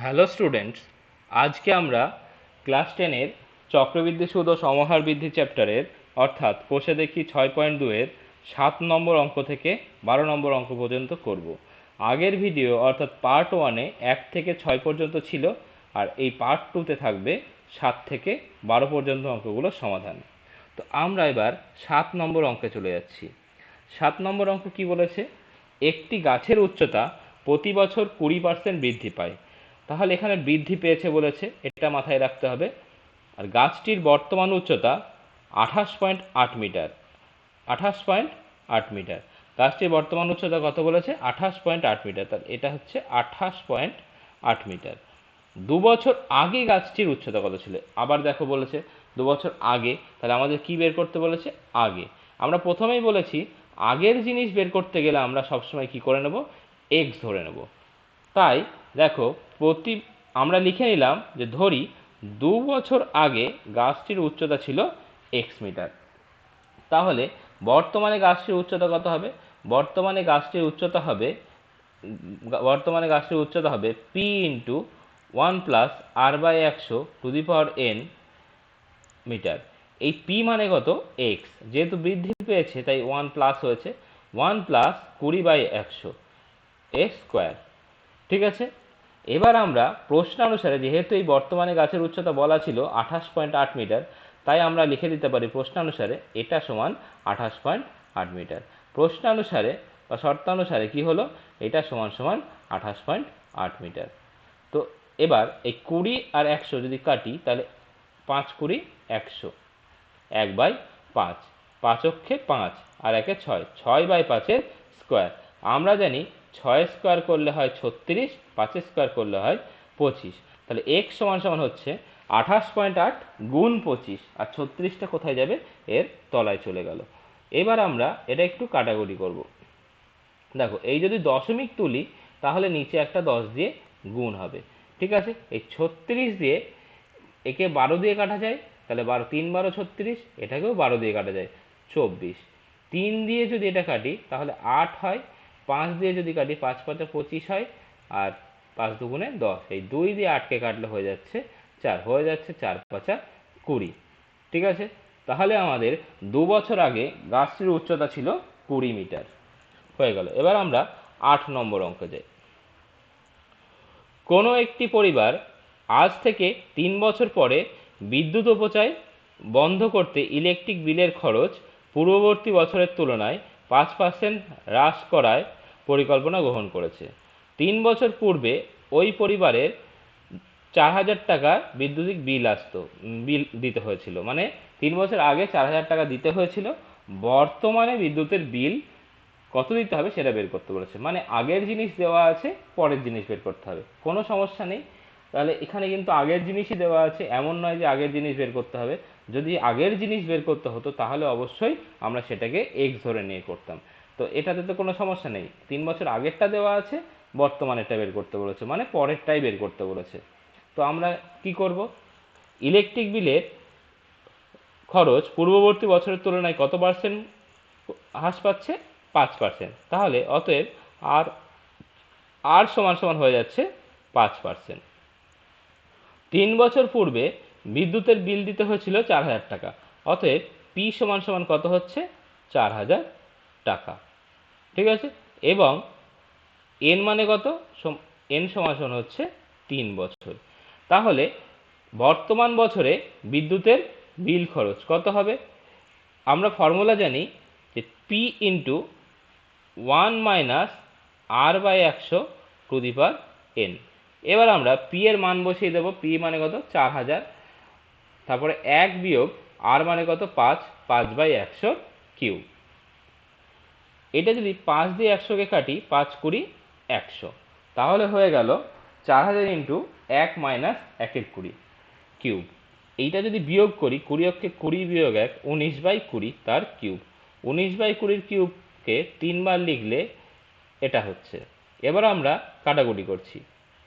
Hello students, আজকে আমরা class 10-এর চক্রবৃদ্ধি সুদ ও সমাহার বৃদ্ধি চ্যাপ্টারের অর্থাৎ কোষে দেখি 6.2-এর 7 নম্বর অঙ্ক থেকে 12 নম্বর অঙ্ক পর্যন্ত করব। আগের ভিডিও অর্থাৎ পার্ট 1-এ 1 থেকে 6 পর্যন্ত ছিল, আর এই পার্ট 2-তে থাকবে 7 থেকে 12 পর্যন্ত অঙ্কগুলোর সমাধান। তো আমরা এবার 7 নম্বর অঙ্কে চলে যাচ্ছি। 7 নম্বর অঙ্ক কি বলেছে? একটি গাছের উচ্চতা প্রতি বছর 20% বৃদ্ধি পায়। তাহলে এখানে বৃদ্ধি পেয়েছে বলেছে, এটা মাথায় রাখতে হবে। আর গাছটির বর্তমান উচ্চতা 28.8 মিটার। 28.8 মিটার। গাছটির বর্তমান উচ্চতা কত বলেছে? 28.8 মিটার। তাহলে এটা হচ্ছে 28.8 মিটার। 2 বছর আগে গাছটির উচ্চতা কত ছিল? আবার দেখো বলেছে 2 বছর আগে, তাহলে আমাদের কি বের করতে বলেছে? আগে। আমরা প্রথমেই বলেছি আগের জিনিস বের করতে গেলে আমরা সবসময় কি করে নেব? এক্স ধরে নেব। তাই দেখো আমরা লিখে নিলাম যে ধরি 2 বছর আগে গাছটির উচ্চতা ছিল এক্স মিটার। তাহলে বর্তমানে গাছটির উচ্চতা কত হবে? বর্তমানে গাছটির উচ্চতা হবে P into 1 plus r by 100 to the power n metre. এই পি মানে কত? এক্স। যেহেতু বৃদ্ধি পেয়েছে তাই 1 প্লাস হয়েছে, 1 প্লাস 20/100 এ স্কোয়ার। ঠিক আছে, এবার আমরা প্রশ্নানুসারে, যেহেতু এই বর্তমানে গাছের উচ্চতা বলা ছিল 28.8 মিটার, তাই আমরা লিখে দিতে পারি প্রশ্নানুসারে এটা সমান 28.8 মিটার। প্রশ্নানুসারে বা শর্তানুসারে কি হলো? এটা সমান সমান 28.8 মিটার। তো এবার এই 20 আর 100 যদি কাটি তাহলে 5 20 100, 1/5, 5 অক্ষে 5 আর 1-এ 6, 6/5 স্কোয়ার। আমরা জানি 6 স্কোয়ার করলে হয় 36, 5 স্কোয়ার করলে হয় 25। তাহলে x সমান সমান হচ্ছে 28.8 গুণ 25, আর 36টা কোথায় যাবে? এর তলায় চলে গেল। এবার আমরা এটা একটু কাটাকুটি করব। দেখো, এই যদি দশমিক তুলি তাহলে নিচে একটা 10 দিয়ে গুণ হবে। ঠিক আছে, এই 36 দিয়ে একে 12 দিয়ে কাটা যায়, তাহলে 12 3 12 36, এটাকেও 12 দিয়ে কাটা যায় 24। 3 দিয়ে যদি এটা কাটি তাহলে 8 হয়, 5 দিয়ে যদি কাটি 5 5 25 হয়, আর 5 দুগুণে 10। এই 2 দিয়ে 8কে কাটলে হয়ে যাচ্ছে 4, হয়ে যাচ্ছে 4 5 20। ঠিক আছে, তাহলে আমাদের 2 বছর আগে গাছটির উচ্চতা ছিল 20 মিটার। হয়ে গেল। এবার আমরা 8 নম্বর অঙ্কে যাই। কোনো একটি পরিবার আজ থেকে 3 বছর পরে বিদ্যুৎ অপচয় বন্ধ করতে ইলেকট্রিক বিলের খরচ পূর্ববর্তী বছরের তুলনায় 5% হ্রাস করার পরিকল্পনা গ্রহণ করেছে। 3 বছর পূর্বে ওই পরিবারের 4000 টাকা বিদ্যুৎ বিল দিতে হয়েছিল। মানে 3 বছর আগে 4000 টাকা দিতে হয়েছিল, বর্তমানে বিদ্যুতের বিল কত দিতে হবে সেটা বের করতে বলেছে। মানে আগের জিনিস দেওয়া আছে, পরের জিনিস বের করতে হবে, কোনো সমস্যা নেই। তাহলে এখানে কিন্তু আগের জিনিসই দেওয়া আছে, এমন নয় যে আগের জিনিস বের করতে হবে। যদি আগের জিনিস বের করতে হতো তাহলে অবশ্যই আমরা সেটাকে এক্স ধরে নিয়ে করতাম। তো এটাতে তো কোনো সমস্যা নেই, 3 বছর আগেরটা দেওয়া আছে, বর্তমানেরটা বের করতে বলেছে, মানে পরেরটাই বের করতে বলেছে। তো আমরা কি করব? ইলেকট্রিক বিলের খরচ পূর্ববর্তী বছরের তুলনায় কত পার্সেন্ট হ্রাস পাচ্ছে? 5%। তাহলে অতএব আর আর সমান সমান হয়ে যাচ্ছে 5%। 3 বছর পূর্বে বিদ্যুতের বিল দিতে হয়েছিল 4000 টাকা, অতএব পি সমান সমান কত হচ্ছে? 4000 টাকা। ঠিক আছে, এবং এন মানে কত? এন সমান সমান হচ্ছে 3 বছর। তাহলে বর্তমান বছরে বিদ্যুতের বিল খরচ কত হবে? আমরা ফর্মুলা জানি যে P into 1 minus r by 100 to the power n. এবার আমরা পি এর মান বসিয়ে দেবো। পি মানে কত? 4000, তারপরে 1 বিয়োগ আর মানে কত? 5, 5/100 কিউব। এটা যদি 5 দিয়ে 100কে কাটি, 5 20 100, তাহলে হয়ে গেল 4000 ইন্টু 1 মাইনাস 1/20 কিউব। এইটা যদি বিয়োগ করি, 20 অক্ষে 20 বিয়োগ 1, 19/20 তার কিউব। 19/20 কিউবকে 3 বার লিখলে এটা হচ্ছে। এবার আমরা কাটাকুটি করছি।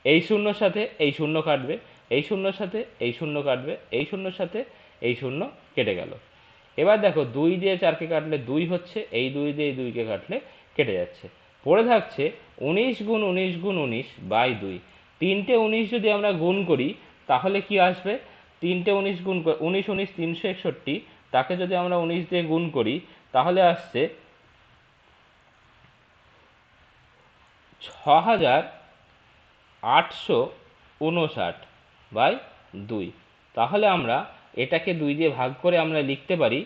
এই শূন্যর সাথে এই শূন্য কাটবে, এই শূন্যর সাথে এই শূন্য কাটবে, এই শূন্যর সাথে এই শূন্য কেটে গেল। এবার দেখো 2 দিয়ে 4কে কাটলে 2 হচ্ছে, এই 2 দিয়ে এই 2কে কাটলে কেটে যাচ্ছে। পড়ে থাকছে 19 গুণ 19 গুণ 19/2। তিনটে 19 যদি আমরা গুণ করি তাহলে কি আসবে? তিনটে 19 গুণ 19 19 361, তাকে যদি আমরা 19 দিয়ে গুণ করি তাহলে আসছে 6859/2। তাহলে আমরা এটাকে 2 দিয়ে ভাগ করে আমরা লিখতে পারি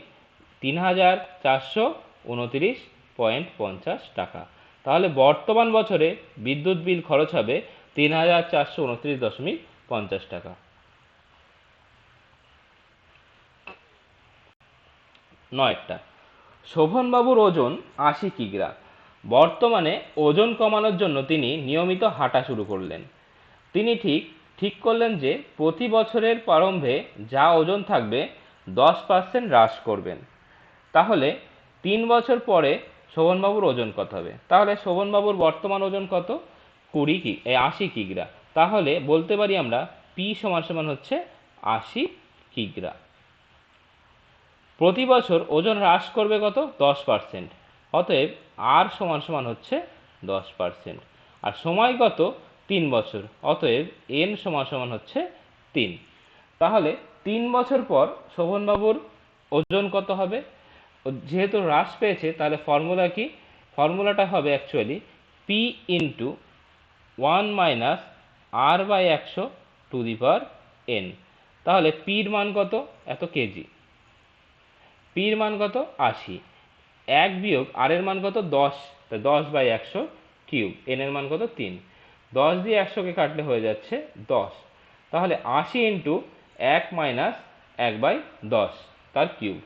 3429.50 টাকা। তাহলে বর্তমান বছরে বিদ্যুৎ বিল খরচ হবে 3429.50 টাকা। 9টা, শোভনবাবুর ওজন 80 কিগ্রা। বর্তমানে ওজন কমানোর জন্য তিনি নিয়মিত হাঁটা শুরু করলেন। তিনি ঠিক করলেন যে প্রতি বছরের প্রারম্ভে যা ওজন থাকবে 10% হ্রাস করবেন। তাহলে 3 বছর পরে শোভনবাবুর ওজন কত হবে? তাহলে শোভনবাবুর বর্তমান ওজন কত? 80 কিগ্রা। তাহলে বলতে পারি আমরা পি সমান সমান হচ্ছে 80 কিগ্রা। প্রতি বছর ওজন হ্রাস করবে কত? 10%। অতএব আর সমান সমান হচ্ছে 10%। আর সময় কত? 3 বছর। অতএব এন সমান সমান হচ্ছে 3। তাহলে 3 বছর পর শোভনবাবুর ওজন কত হবে? যেহেতু হ্রাস পেয়েছে তাহলে ফর্মুলা কি? ফর্মুলাটা হবে actually P into 1 minus r/100 two the power n। তাহলে পির মান কত? এত কেজি। পির মান কত? 80। 1 বিয়োগ আর এর মান কত? 10। 10/100 কিউব। এন এর মান কত? 3। 10 দিয়ে 100কে কাটলে হয়ে যাচ্ছে 10। তাহলে 80 ইন্টু 1 মাইনাস 1/10 তার কিউব।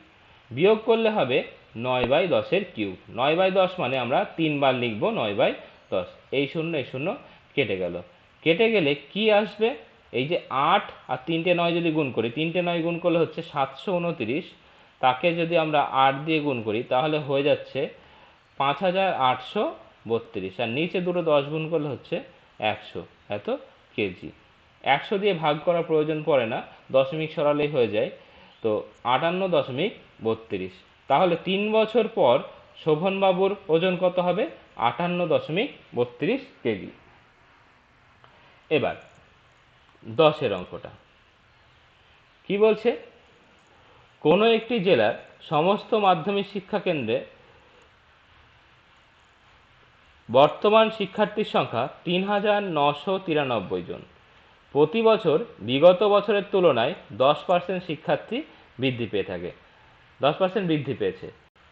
বিয়োগ করলে হবে 9/10 এর কিউব। 9/10 মানে আমরা 3 বার লিখব 9/10। এই শূন্য এই শূন্য কেটে গেল। কেটে গেলে কি আসবে? এই যে 8 আর 3টে 9 যদি গুণ করি, 3টে 9 গুণ করলে হচ্ছে 729। তাকে যদি আমরা 8 দিয়ে গুণ করি তাহলে হয়ে যাচ্ছে 5832। আর নিচে দুটো 10 গুণ করলে হচ্ছে 100 এত কেজি। 100 দিয়ে ভাগ করার প্রয়োজন পড়ে না, দশমিক সরালেই হয়ে যায়। তো 58.32। তাহলে 3 বছর পর শোভনবাবুর ওজন কত হবে? 58.32 কেজি। এবার 10 অঙ্কটা কি বলছে? কোনো একটি জেলার সমস্ত মাধ্যমিক শিক্ষা কেন্দ্রে বর্তমান শিক্ষার্থীর সংখ্যা 3993 জন। প্রতি বছর বিগত বছরের তুলনায় 10% শিক্ষার্থী বৃদ্ধি পেয়ে থাকে। 10% বৃদ্ধি পেয়েছে।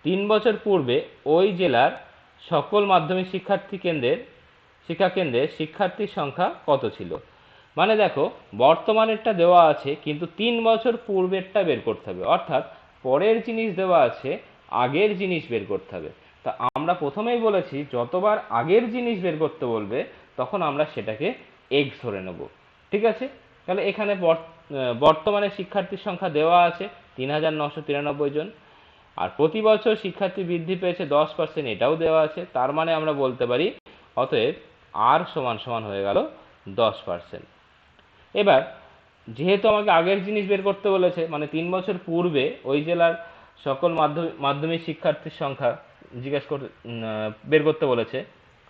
3 বছর পূর্বে ওই জেলার সকল মাধ্যমিক শিক্ষা কেন্দ্রের শিক্ষার্থীর সংখ্যা কত ছিল? মানে দেখো, বর্তমানেরটা দেওয়া আছে কিন্তু 3 বছর পূর্বেরটা বের করতে হবে। অর্থাৎ পরের জিনিস দেওয়া আছে, আগের জিনিস বের করতে হবে। তা আমরা প্রথমেই বলেছি যতবার আগের জিনিস বের করতে বলবে তখন আমরা সেটাকে এক্স ধরে নেব। ঠিক আছে? তাহলে এখানে বর্তমানে শিক্ষার্থীর সংখ্যা দেওয়া আছে 3993 জন। আর প্রতি বছর শিক্ষার্থী বৃদ্ধি পেয়েছে 10%, এটাও দেওয়া আছে। তার মানে আমরা বলতে পারি অতএব আর সমান সমান হয়ে গেল 10%। এবার যেহেতু আমাকে আগের জিনিস বের করতে বলেছে, মানে 3 বছর পূর্বে ওই জেলার সকল মাধ্যমিক শিক্ষার্থীর সংখ্যা বের করতে বলেছে,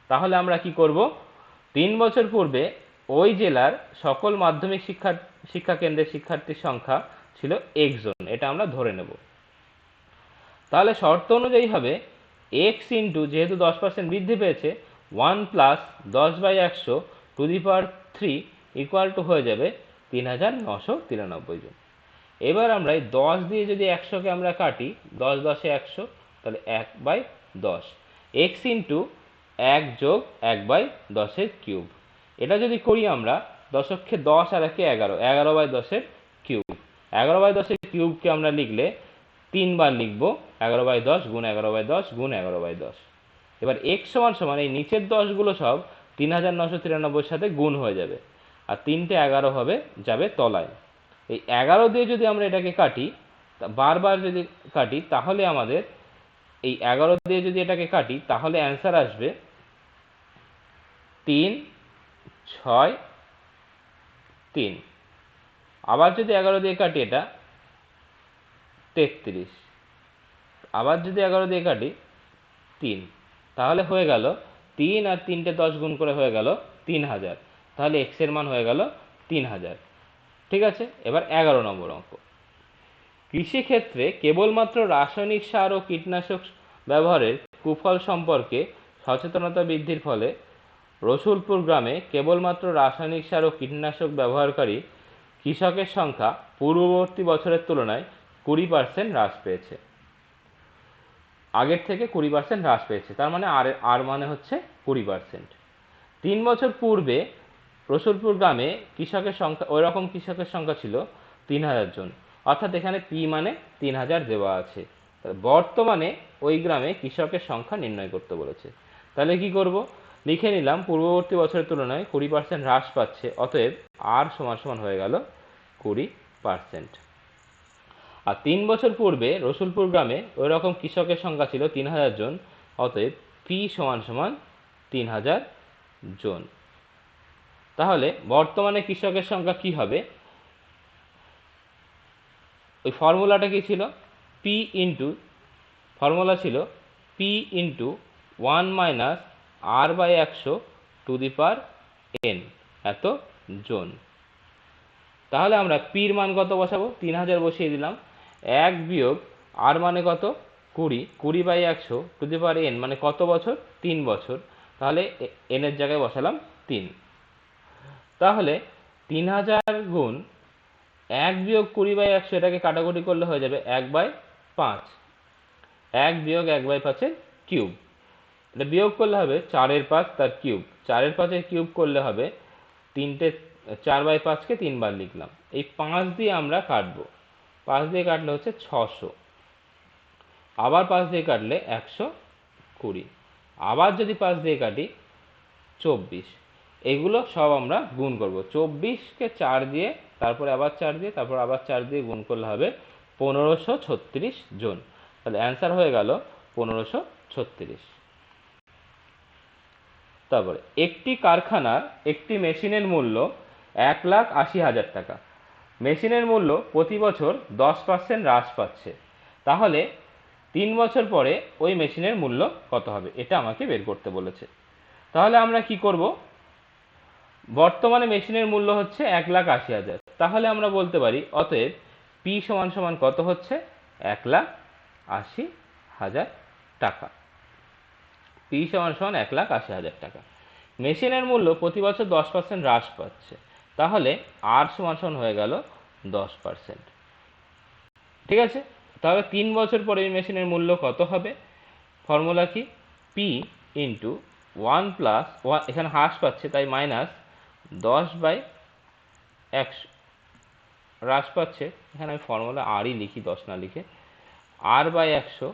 তাহলে আমরা কি করব? 3 বছর পূর্বে ওই জেলার সকল মাধ্যমিক শিক্ষা কেন্দ্রের শিক্ষার্থীর সংখ্যা ছিল x জন, এটা আমরা ধরে নেব। তাহলে শর্ত অনুযায়ী হবে x ইন্টু, যেহেতু 10% বৃদ্ধি পেয়েছে, 1 plus 10/100 two the power 3 equal to হয়ে যাবে 3993 জন। এবার আমরা এই 10 দিয়ে যদি 100কে আমরা কাটি, 10 10 100, তাহলে 1/10 x ইন্টু 1 যোগ 1/10 এর কিউব। এটা যদি করি আমরা, দশককে 10 আর 1 11, 11/10 এর কিউব। 11/10 এর কিউবকে আমরা লিখলে 3 বার লিখবো, 11/10 গুণ 11/10 গুণ 11/10। এবার x সমান সমান এই নিচের 10 গুলো সব 3993 সাথে গুণ হয়ে যাবে, আর 3টে 11 হবে যাবে তলায়। এই 11 দিয়ে যদি আমরা এটাকে কাটি, বারবার যদি কাটি, তাহলে আমাদের এই 11 দিয়ে যদি এটাকে কাটি তাহলে অ্যান্সার আসবে 3 6 3। আবার যদি 11 দিয়ে কাটি এটা 33। আবার যদি 11 দিয়ে কাটি 3, তাহলে হয়ে গেল 3 আর 3টে 10 গুণ করে হয়ে গেল 3000। তাহলে x এর মান হয়ে গেল 3000। ঠিক আছে, এবার 11 নম্বর অঙ্ক। কৃষিক্ষেত্রে কেবলমাত্র রাসায়নিক সার ও কীটনাশক ব্যবহারের কুফল সম্পর্কে সচেতনতা বৃদ্ধির ফলে রসুলপুর গ্রামে কেবলমাত্র রাসায়নিক সার ও কীটনাশক ব্যবহারকারী কৃষকের সংখ্যা পূর্ববর্তী বছরের তুলনায় 20% হ্রাস পেয়েছে। আগের থেকে 20% হ্রাস পেয়েছে, তার মানে আর মানে হচ্ছে 20%। 3 বছর পূর্বে রসুলপুর গ্রামে কৃষকের সংখ্যা, ওই রকম কৃষকের সংখ্যা ছিল 3000 জন, অর্থাৎ এখানে পি মানে 3000 দেওয়া আছে। বর্তমানে ওই গ্রামে কৃষকের সংখ্যা নির্ণয় করতে বলেছে। তাহলে কি করব, লিখে নিলাম পূর্ববর্তী বছরের তুলনায় 20% হ্রাস পাচ্ছে, অতএব আর সমান সমান হয়ে গেল 20%। আর 3 বছর পূর্বে রসুলপুর গ্রামে ওই রকম কৃষকের সংখ্যা ছিল 3000 জন, অতএব পি সমান সমান 3000 জন। তাহলে বর্তমানে কৃষকের সংখ্যা কি হবে, ওই ফর্মুলাটা কি ছিল, পি ইন্টু, ফর্মুলা ছিল P into 1 minus r by 100 to the power n, এত জন। তাহলে আমরা পির মান কত বসাবো, 3000 বসিয়ে দিলাম, 1 বিয়োগ আর মানে কত 20, 20 by 100 to the power n মানে কত বছর, 3 বছর। তাহলে n এর জায়গায় বসালাম 3। তাহলে 3000 গুণ 1 বিয়োগ 20 বাই 100, এটাকে কাটাকুটি করলে হয়ে যাবে 1/5। 1 বিয়োগ 1/5 কিউব, এটা বিয়োগ করলে হবে 4/5 তার কিউব, 4/5 কিউব করলে হবে 4/5কে 3 বার লিখলাম। এই 5 দিয়ে আমরা কাটবো, 5 দিয়ে কাটলে হচ্ছে 600, আবার 5 দিয়ে কাটলে 120, আবার যদি 5 দিয়ে কাটি 24। এগুলো সব আমরা গুণ করব, 24কে 4 দিয়ে, তারপরে আবার 4 দিয়ে, তারপর আবার 4 দিয়ে গুণ করলে হবে 1536 জন। তাহলে অ্যান্সার হয়ে গেল 1536। তারপরে একটি কারখানার একটি মেশিনের মূল্য 1,80,000 টাকা। মেশিনের মূল্য প্রতি বছর 10% হ্রাস পাচ্ছে, তাহলে 3 বছর পরে ওই মেশিনের মূল্য কত হবে, এটা আমাকে বের করতে বলেছে। তাহলে আমরা কি করব, বর্তমানে মেশিনের মূল্য হচ্ছে 1,80,000, তাহলে আমরা বলতে পারি অতএব পি সমান সমান কত হচ্ছে 1,80,000 টাকা। পি সমান সমান 1,80,000 টাকা। মেশিনের মূল্য প্রতি বছর 10% হ্রাস পাচ্ছে, তাহলে আর সমান সমান হয়ে গেল 10%। ঠিক আছে, তাহলে 3 বছর পরে এই মেশিনের মূল্য কত হবে, ফর্মুলা কি, পি ইন্টু 1 প্লাস, এখানে হ্রাস পাচ্ছে তাই মাইনাস 10/100, হ্রাস পাচ্ছে, এখানে আমি ফর্মুলা আরই লিখি 10 না লিখে, আর by 100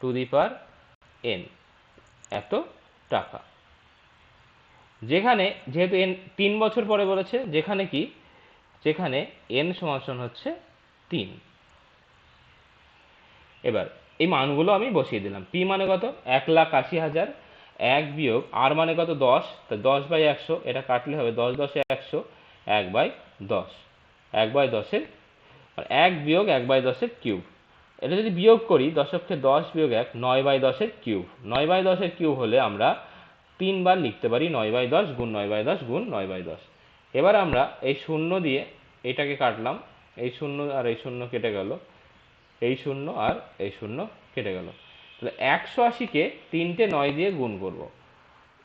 to the power n, এত টাকা। যেখানে যেহেতু n 3 বছর পরে বলেছে, যেখানে কি, যেখানে n সমান সমান হচ্ছে 3। এবার এই মানগুলো আমি বসিয়ে দিলাম। পি মানে কত 1,80,000, 1 বিয়োগ আর মানে কত 10, তাই 10/100, এটা কাটলে হবে 10×10 100, 1/10, 1/10 1 বিয়োগ 1/10 কিউব। এটা যদি বিয়োগ করি, দশককে 10 বিয়োগ 1, 9/10 কিউব। 9/10 কিউব হলে আমরা 3 বার লিখতে পারি 9/10 গুণ 9/10 গুণ 9/10। এবার আমরা এই শূন্য দিয়ে এটাকে কাটলাম, এই শূন্য আর এই শূন্য কেটে গেল, এই শূন্য আর এই শূন্য কেটে গেল। তাহলে 180কে 3টে 9 দিয়ে গুণ করব।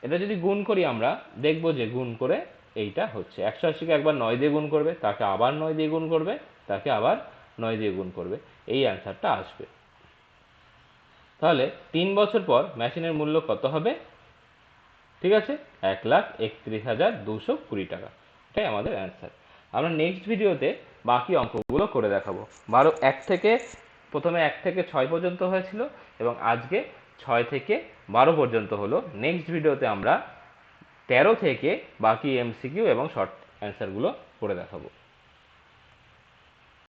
এটা যদি গুণ করি আমরা দেখব যে গুণ করে এইটা হচ্ছে, 180কে একবার 9 দিয়ে গুণ করবে, তাকে আবার 9 দিয়ে গুণ করবে, তাকে আবার 9 দিয়ে গুণ করবে, এই অ্যান্সারটা আসবে। তাহলে 3 বছর পর মেশিনের মূল্য কত হবে, ঠিক আছে, 1,31,220 টাকা, এটাই আমাদের অ্যান্সার। আমরা নেক্সট ভিডিওতে বাকি অঙ্কগুলো করে দেখাবো। প্রথমে 1 থেকে 6 পর্যন্ত হয়েছিল এবং আজকে 6 থেকে 12 পর্যন্ত হলো। নেক্সট ভিডিওতে আমরা 13 থেকে বাকি এমসিকিউ এবং শর্ট অ্যান্সারগুলো করে দেখাবো।